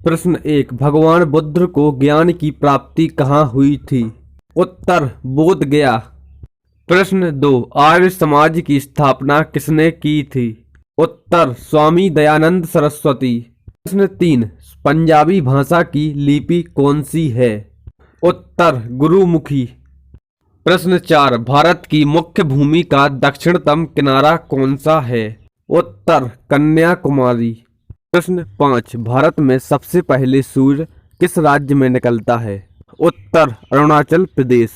प्रश्न 1, भगवान बुद्ध को ज्ञान की प्राप्ति कहाँ हुई थी? उत्तर, बोध गया। प्रश्न 2, आर्य समाज की स्थापना किसने की थी? उत्तर, स्वामी दयानंद सरस्वती। प्रश्न 3, पंजाबी भाषा की लिपि कौन सी है? उत्तर, गुरुमुखी। प्रश्न 4, भारत की मुख्य भूमि का दक्षिणतम किनारा कौन सा है? उत्तर, कन्याकुमारी। प्रश्न 5, भारत में सबसे पहले सूर्य किस राज्य में निकलता है? उत्तर, अरुणाचल प्रदेश।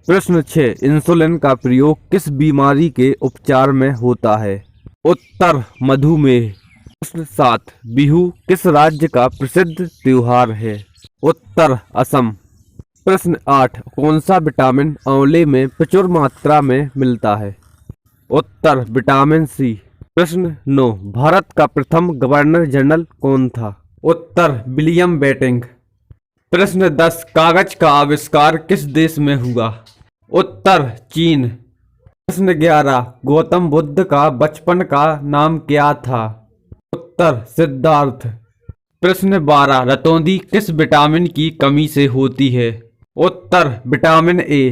प्रश्न 6, इंसुलिन का प्रयोग किस बीमारी के उपचार में होता है? उत्तर, मधुमेह। प्रश्न 7, बिहू किस राज्य का प्रसिद्ध त्योहार है? उत्तर, असम। प्रश्न 8, कौन सा विटामिन आंवले में प्रचुर मात्रा में मिलता है? उत्तर, विटामिन सी। प्रश्न 9, भारत का प्रथम गवर्नर जनरल कौन था? उत्तर, विलियम बेंटिंक। प्रश्न 10, कागज का आविष्कार किस देश में हुआ? उत्तर, चीन। प्रश्न 11, गौतम बुद्ध का बचपन का नाम क्या था? उत्तर, सिद्धार्थ। प्रश्न 12, रतौंधी किस विटामिन की कमी से होती है? उत्तर, विटामिन ए।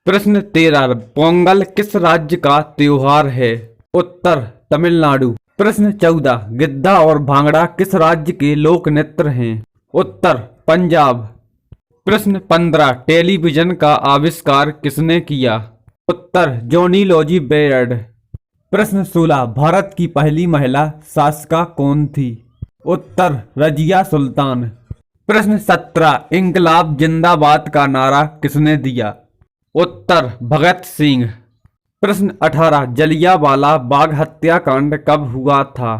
प्रश्न 13, पोंगल किस राज्य का त्योहार है? उत्तर, तमिलनाडु। प्रश्न 14, गिद्धा और भांगड़ा किस राज्य के लोक नृत्य हैं? उत्तर, पंजाब। प्रश्न 15, टेलीविजन का आविष्कार किसने किया? उत्तर, जॉनी लॉजी बेयर्ड। प्रश्न 16, भारत की पहली महिला शासिका कौन थी? उत्तर, रजिया सुल्तान। प्रश्न 17, इंकलाब जिंदाबाद का नारा किसने दिया? उत्तर, भगत सिंह। प्रश्न 18, जलियांवाला बाग हत्याकांड कब हुआ था?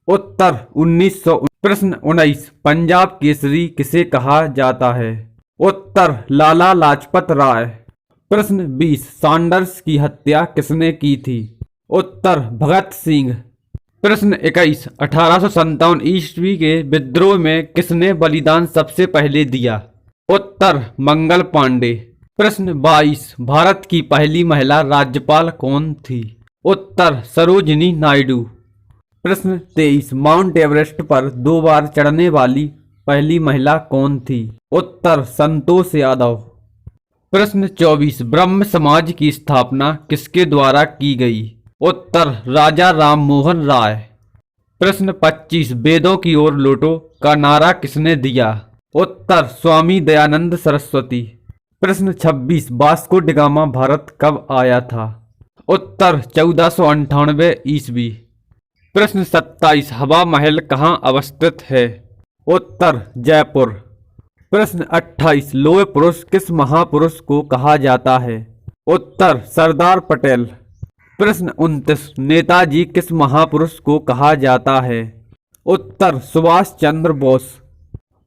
उत्तर, 1900। प्रश्न 19, पंजाब केसरी किसे कहा जाता है? उत्तर, लाला लाजपत राय। प्रश्न 20, सैंडर्स की हत्या किसने की थी? उत्तर, भगत सिंह। प्रश्न 21, 1857 ईस्वी के विद्रोह में किसने बलिदान सबसे पहले दिया? उत्तर, मंगल पांडे। प्रश्न 22, भारत की पहली महिला राज्यपाल कौन थी? उत्तर, सरोजिनी नायडू। प्रश्न 23, माउंट एवरेस्ट पर 2 बार चढ़ने वाली पहली महिला कौन थी? उत्तर, संतोष यादव। प्रश्न 24, ब्रह्म समाज की स्थापना किसके द्वारा की गई? उत्तर, राजा राम मोहन राय। प्रश्न 25, वेदों की ओर लौटो का नारा किसने दिया? उत्तर, स्वामी दयानंद सरस्वती। प्रश्न 26, वास्को डी गामा भारत कब आया था? उत्तर, 1498 ईस्वी। प्रश्न 27, हवा महल कहाँ अवस्थित है? उत्तर, जयपुर। प्रश्न 28, लौह पुरुष किस महापुरुष को कहा जाता है? उत्तर, सरदार पटेल। प्रश्न 29, नेताजी किस महापुरुष को कहा जाता है? उत्तर, सुभाष चंद्र बोस।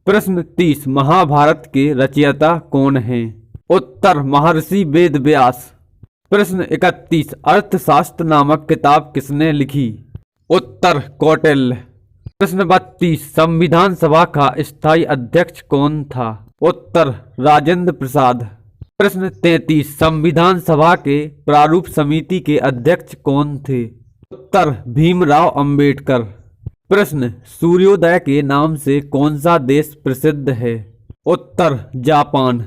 प्रश्न 30, महाभारत के रचयिता कौन हैं? उत्तर, महर्षि वेद व्यास। प्रश्न 31, अर्थशास्त्र नामक किताब किसने लिखी? उत्तर, कौटिल्य। प्रश्न 32, संविधान सभा का स्थायी अध्यक्ष कौन था? उत्तर, राजेंद्र प्रसाद। प्रश्न 33, संविधान सभा के प्रारूप समिति के अध्यक्ष कौन थे? उत्तर, भीमराव अंबेडकर। प्रश्न, सूर्योदय के नाम से कौन सा देश प्रसिद्ध है? उत्तर, जापान।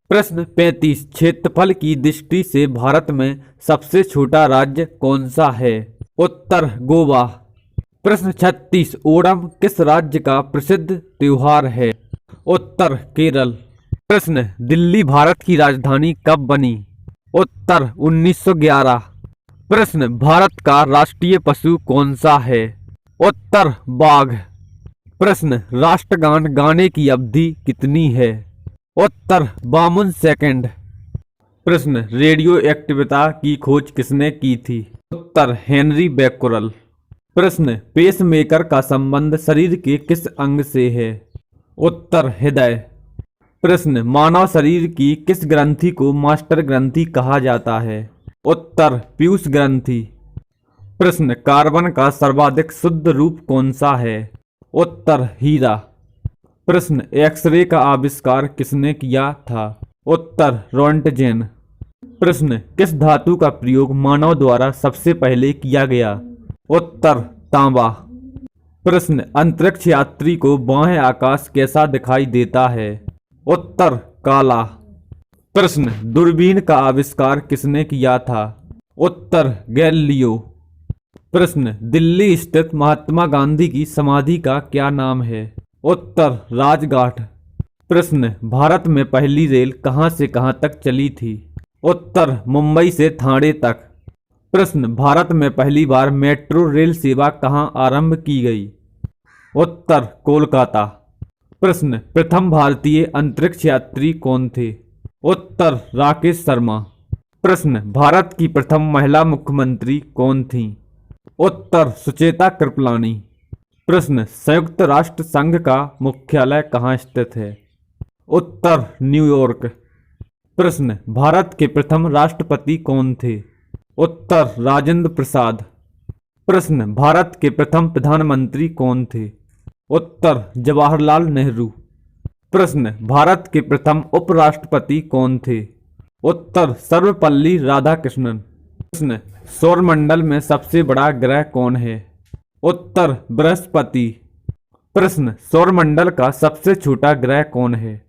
प्रश्न 35, क्षेत्रफल की दृष्टि से भारत में सबसे छोटा राज्य कौन सा है? उत्तर, गोवा। प्रश्न 36, ओणम किस राज्य का प्रसिद्ध त्योहार है? उत्तर, केरल। प्रश्न, दिल्ली भारत की राजधानी कब बनी? उत्तर, 1911। प्रश्न, भारत का राष्ट्रीय पशु कौन सा है? उत्तर, बाघ। प्रश्न, राष्ट्रगान गाने की अवधि कितनी है? उत्तर, 52 सेकंड। प्रश्न, रेडियो एक्टिविता की खोज किसने की थी? उत्तर, हेनरी बैक्यूरेल। प्रश्न, पेसमेकर का संबंध शरीर के किस अंग से है? उत्तर, हृदय। प्रश्न, मानव शरीर की किस ग्रंथि को मास्टर ग्रंथि कहा जाता है? उत्तर, पीयूष ग्रंथि। प्रश्न, कार्बन का सर्वाधिक शुद्ध रूप कौन सा है? उत्तर, हीरा। प्रश्न, एक्सरे का आविष्कार किसने किया था? उत्तर, रोंटगेन। प्रश्न, किस धातु का प्रयोग मानव द्वारा सबसे पहले किया गया? उत्तर, तांबा। प्रश्न अंतरिक्ष यात्री को बाह्य आकाश कैसा दिखाई देता है? उत्तर काला। प्रश्न दूरबीन का आविष्कार किसने किया था? उत्तर गैलीलियो। प्रश्न दिल्ली स्थित महात्मा गांधी की समाधि का क्या नाम है? उत्तर राजघाट। प्रश्न भारत में पहली रेल कहां से कहां तक चली थी? उत्तर मुंबई से ठाणे तक। प्रश्न भारत में पहली बार मेट्रो रेल सेवा कहां आरंभ की गई? उत्तर कोलकाता। प्रश्न प्रथम भारतीय अंतरिक्ष यात्री कौन थे? उत्तर राकेश शर्मा। प्रश्न भारत की प्रथम महिला मुख्यमंत्री कौन थीं? उत्तर सुचेता कृपलानी। प्रश्न संयुक्त राष्ट्र संघ का मुख्यालय कहाँ स्थित है? उत्तर न्यूयॉर्क। प्रश्न भारत के प्रथम राष्ट्रपति कौन थे? उत्तर राजेंद्र प्रसाद। प्रश्न भारत के प्रथम प्रधानमंत्री कौन थे? उत्तर जवाहरलाल नेहरू। प्रश्न भारत के प्रथम उपराष्ट्रपति कौन थे? उत्तर सर्वपल्ली राधाकृष्णन। प्रश्न सौरमंडल में सबसे बड़ा ग्रह कौन है? उत्तर बृहस्पति। प्रश्न सौरमंडल का सबसे छोटा ग्रह कौन है?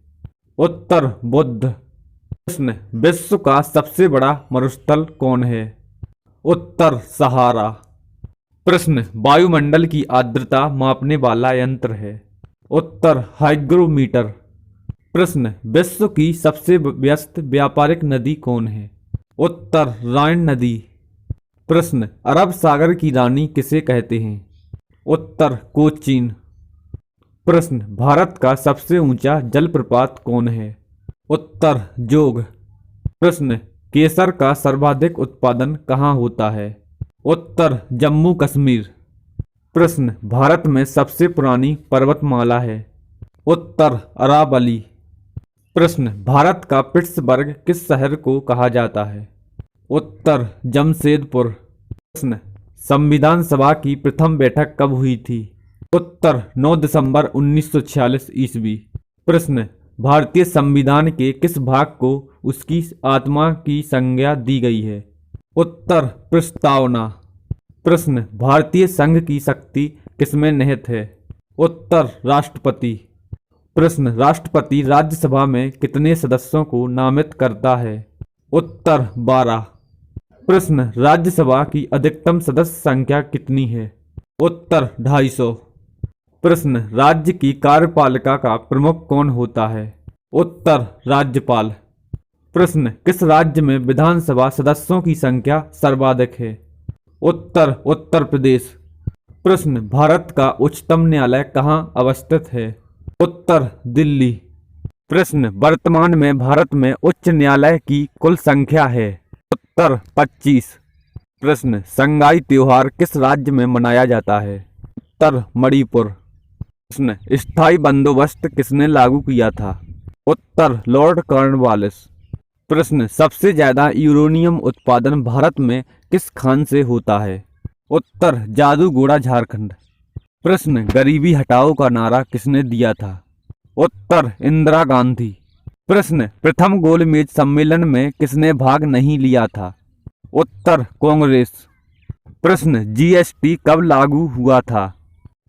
उत्तर बुध। प्रश्न विश्व का सबसे बड़ा मरुस्थल कौन है? उत्तर सहारा। प्रश्न वायुमंडल की आर्द्रता मापने वाला यंत्र है? उत्तर हाइग्रोमीटर। प्रश्न विश्व की सबसे व्यस्त व्यापारिक नदी कौन है? उत्तर राइन नदी। प्रश्न अरब सागर की रानी किसे कहते हैं? उत्तर कोचीन। प्रश्न भारत का सबसे ऊंचा जलप्रपात कौन है? उत्तर जोग। प्रश्न केसर का सर्वाधिक उत्पादन कहाँ होता है? उत्तर जम्मू कश्मीर। प्रश्न भारत में सबसे पुरानी पर्वतमाला है? उत्तर अरावली। प्रश्न भारत का पिट्सबर्ग किस शहर को कहा जाता है? उत्तर जमशेदपुर। प्रश्न संविधान सभा की प्रथम बैठक कब हुई थी? उत्तर 9 दिसंबर 1946 ईस्वी। प्रश्न भारतीय संविधान के किस भाग को उसकी आत्मा की संज्ञा दी गई है? उत्तर प्रस्तावना। प्रश्न भारतीय संघ की शक्ति किसमें निहित है? उत्तर राष्ट्रपति। प्रश्न राष्ट्रपति राज्यसभा में कितने सदस्यों को नामित करता है? उत्तर 12। प्रश्न राज्यसभा की अधिकतम सदस्य संख्या कितनी है? उत्तर 250। प्रश्न राज्य की कार्यपालिका का प्रमुख कौन होता है? उत्तर राज्यपाल। प्रश्न किस राज्य में विधानसभा सदस्यों की संख्या सर्वाधिक है? उत्तर उत्तर प्रदेश। प्रश्न भारत का उच्चतम न्यायालय कहाँ अवस्थित है? उत्तर दिल्ली। प्रश्न वर्तमान में भारत में उच्च न्यायालय की कुल संख्या है? उत्तर 25। प्रश्न संगाई त्योहार किस राज्य में मनाया जाता है? उत्तर मणिपुर। प्रश्न स्थायी बंदोबस्त किसने लागू किया था? उत्तर लॉर्ड कॉर्नवालिस। प्रश्न सबसे ज्यादा यूरेनियम उत्पादन भारत में किस खान से होता है? उत्तर जादूगोड़ा झारखंड। प्रश्न गरीबी हटाओ का नारा किसने दिया था? उत्तर इंदिरा गांधी। प्रश्न प्रथम गोलमेज सम्मेलन में किसने भाग नहीं लिया था? उत्तर कांग्रेस। प्रश्न जीएसटी कब लागू हुआ था?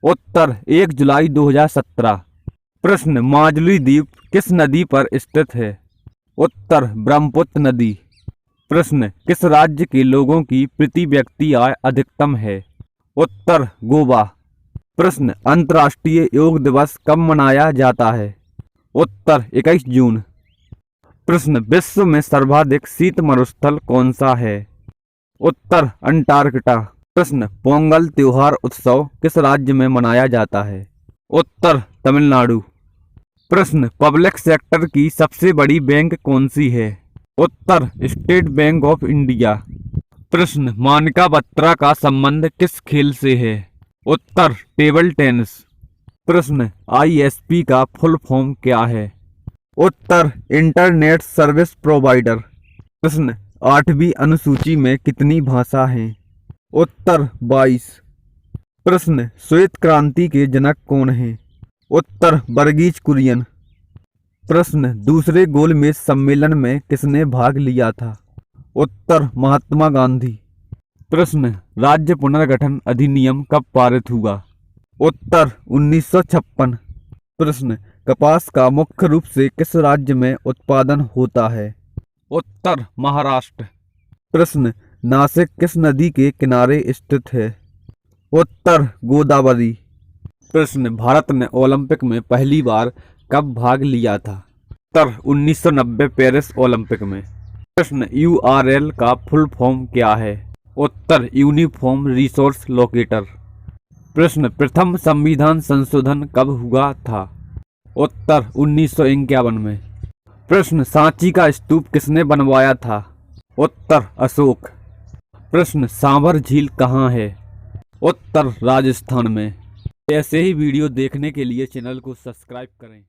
उत्तर 1 जुलाई 2017। प्रश्न माजुली द्वीप किस नदी पर स्थित है? उत्तर ब्रह्मपुत्र नदी। प्रश्न किस राज्य के लोगों की प्रति व्यक्ति आय अधिकतम है? उत्तर गोवा। प्रश्न अंतर्राष्ट्रीय योग दिवस कब मनाया जाता है? उत्तर 21 जून। प्रश्न विश्व में सर्वाधिक शीत मरुस्थल कौन सा है? उत्तर अंटार्कटिका। प्रश्न पोंगल त्योहार उत्सव किस राज्य में मनाया जाता है? उत्तर तमिलनाडु। प्रश्न पब्लिक सेक्टर की सबसे बड़ी बैंक कौन सी है? उत्तर स्टेट बैंक ऑफ इंडिया। प्रश्न मानिका बत्रा का संबंध किस खेल से है? उत्तर टेबल टेनिस। प्रश्न आईएसपी का फुल फॉर्म क्या है? उत्तर इंटरनेट सर्विस प्रोवाइडर। प्रश्न 8वीं अनुसूची में कितनी भाषा हैं? उत्तर 22। प्रश्न श्वेत क्रांति के जनक कौन हैं? उत्तर वर्गीज कुरियन। प्रश्न दूसरे गोलमेज सम्मेलन में किसने भाग लिया था? उत्तर महात्मा गांधी। प्रश्न राज्य पुनर्गठन अधिनियम कब पारित हुआ? उत्तर 1956। प्रश्न, कपास का मुख्य रूप से किस राज्य में उत्पादन होता है? उत्तर महाराष्ट्र। प्रश्न, नासिक किस नदी के किनारे स्थित है? उत्तर गोदावरी। प्रश्न, भारत ने ओलंपिक में पहली बार कब भाग लिया था? उत्तर 1990 पेरिस ओलंपिक में। प्रश्न, URL का फुल फॉर्म क्या है? उत्तर यूनिफॉर्म रिसोर्स लोकेटर। प्रश्न, प्रथम संविधान संशोधन कब हुआ था? उत्तर 1951 में। प्रश्न, सांची का स्तूप किसने बनवाया था? उत्तर अशोक। प्रश्न, सांभर झील कहाँ है? उत्तर राजस्थान में। ऐसे ही वीडियो देखने के लिए चैनल को सब्सक्राइब करें।